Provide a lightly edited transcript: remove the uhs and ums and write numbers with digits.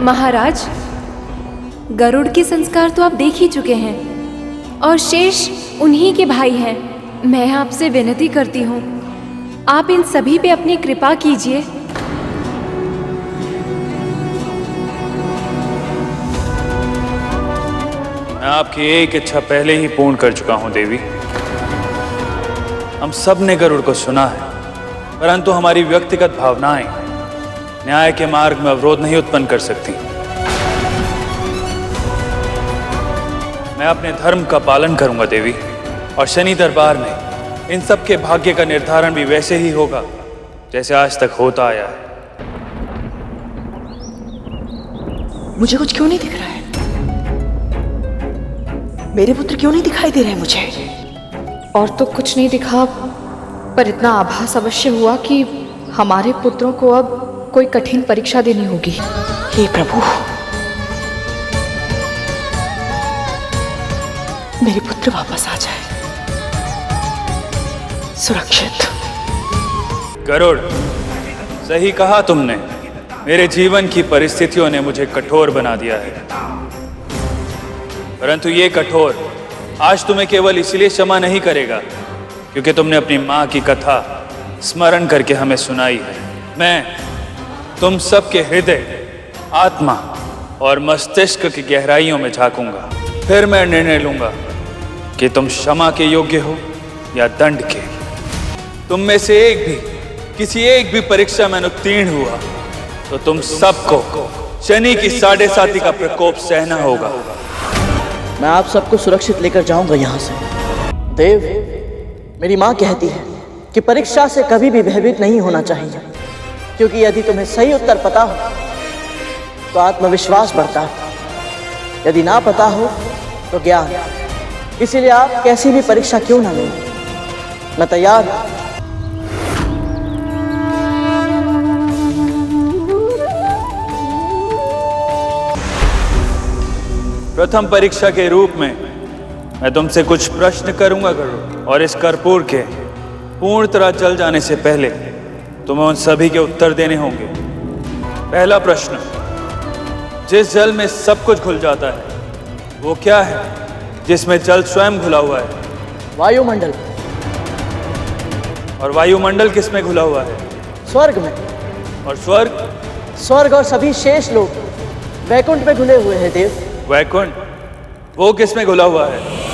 महाराज, गरुड़ के संस्कार तो आप देख ही चुके हैं और शेष उन्हीं के भाई हैं। मैं आपसे विनती करती हूँ, आप इन सभी पे अपनी कृपा कीजिए। मैं आपकी एक इच्छा पहले ही पूर्ण कर चुका हूं देवी। हम सब ने गरुड़ को सुना है, परंतु हमारी व्यक्तिगत भावनाएं न्याय के मार्ग में अवरोध नहीं उत्पन्न कर सकती। मैं अपने धर्म का पालन करूंगा देवी, और शनि दरबार में इन सब के भाग्य का निर्धारण भी वैसे ही होगा जैसे आज तक होता आया है। मुझे कुछ क्यों नहीं दिख रहा है? मेरे पुत्र क्यों नहीं दिखाई दे रहे हैं मुझे? और तो कुछ नहीं दिखा, पर इतना आभास अवश्य हुआ कि हमारे पुत्रों को अब कोई कठिन परीक्षा देनी होगी। हे प्रभु, मेरे पुत्र वापस आ जाए सुरक्षित। गरुड़, सही कहा तुमने। मेरे जीवन की परिस्थितियों ने मुझे कठोर बना दिया है, परंतु ये कठोर आज तुम्हें केवल इसलिए क्षमा नहीं करेगा क्योंकि तुमने अपनी माँ की कथा स्मरण करके हमें सुनाई है। मैं तुम सबके हृदय, आत्मा और मस्तिष्क की गहराइयों में झांकूंगा, फिर मैं निर्णय लूंगा कि तुम क्षमा के योग्य हो या दंड के। तुम में से किसी एक भी परीक्षा में उत्तीर्ण हुआ तो तुम सबको शनि की 7.5 का प्रकोप सहना होगा। मैं आप सबको सुरक्षित लेकर जाऊंगा यहाँ से। देव, मेरी माँ कहती है कि परीक्षा से कभी भी भयभीत नहीं होना चाहिए, क्योंकि यदि तुम्हें सही उत्तर पता हो तो आत्मविश्वास बढ़ता है, यदि ना पता हो तो ज्ञान। इसीलिए आप कैसी भी परीक्षा क्यों ना लें, मैं तैयार हूं। प्रथम परीक्षा के रूप में मैं तुमसे कुछ प्रश्न करूंगा गरुड़, और इस कर्पूर के पूर्ण तरह जल जाने से पहले तुम्हें उन सभी के उत्तर देने होंगे। पहला प्रश्न, जिस जल में सब कुछ घुल जाता है वो क्या है जिसमें जल स्वयं घुला हुआ है? वायुमंडल। और वायुमंडल किस में घुला हुआ है? स्वर्ग में। और स्वर्ग? स्वर्ग और सभी शेष लोग वैकुंठ में घुले हुए हैं देव। वैकुंठ, वो किस में घुला हुआ है?